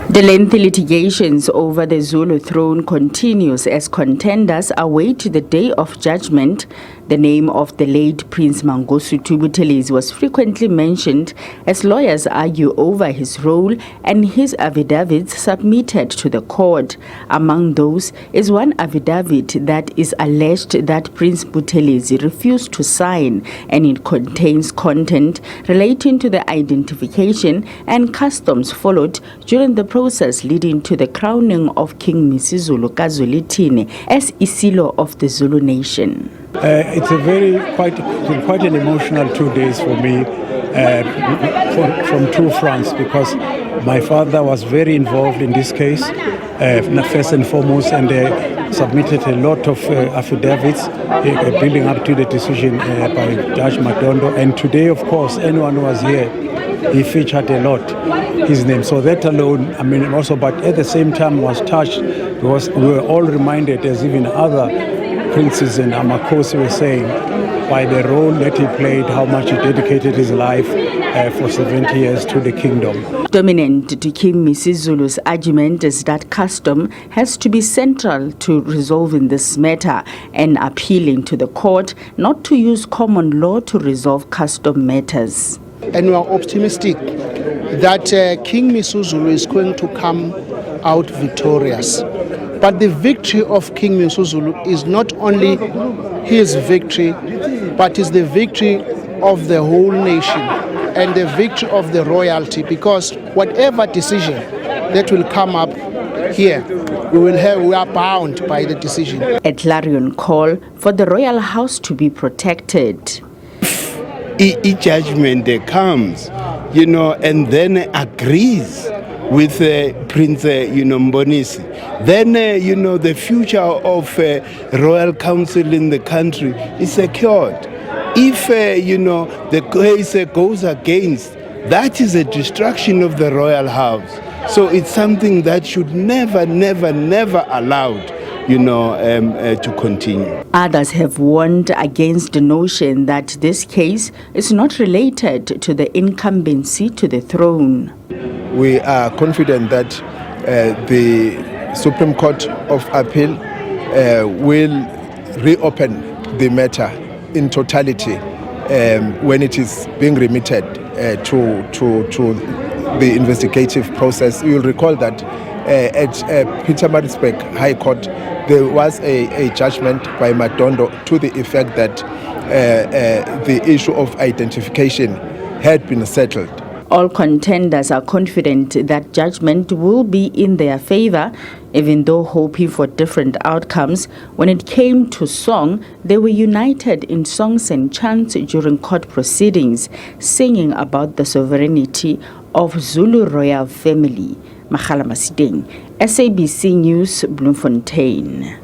The lengthy litigations over the Zulu throne continues as contenders await the day of judgment. The name of the late Prince Mangosuthu Buthelezi was frequently mentioned as lawyers argue over his role and his affidavits submitted to the court. Among those is one affidavit that is alleged that Prince Buthelezi refused to sign, and it contains content relating to the identification and customs followed during the process leading to the crowning of King Mangosuthu Buthelezi as Isilo of the Zulu nation. It's quite an emotional 2 days for me from two fronts, because my father was very involved in this case, first and foremost, and submitted a lot of affidavits building up to the decision by Judge Madondo. And today, of course, anyone who was here, he featured a lot his name. So that alone, but at the same time was touched, because we were all reminded, as even other princes and Amakosi were saying, by the role that he played, how much he dedicated his life for 70 years to the kingdom. Dominant to King Mangosuthu's argument is that custom has to be central to resolving this matter and appealing to the court not to use common law to resolve custom matters. And we are optimistic that King Mangosuthu is going to come out victorious. But the victory of King Mangosuthu is not only his victory, but is the victory of the whole nation and the victory of the royalty, because whatever decision that will come up here, we are bound by the decision. A clarion call for the royal house to be protected. Each judgment comes, and then agrees with Prince Mbonisi, then the future of royal council in the country is secured. If the case goes against, that is a destruction of the royal house. So it's something that should never allowed to continue. Others have warned against the notion that this case is not related to the incumbency to the throne. We are confident that the Supreme Court of Appeal will reopen the matter in totality when it is being remitted to the investigative process. You will recall that at Pietermaritzburg High Court, there was a judgment by Madondo to the effect that the issue of identification had been settled. All contenders are confident that judgment will be in their favor, even though hoping for different outcomes. When it came to song, they were united in songs and chants during court proceedings, singing about the sovereignty of Zulu royal family. Makhala Masideng, SABC News, Bloemfontein.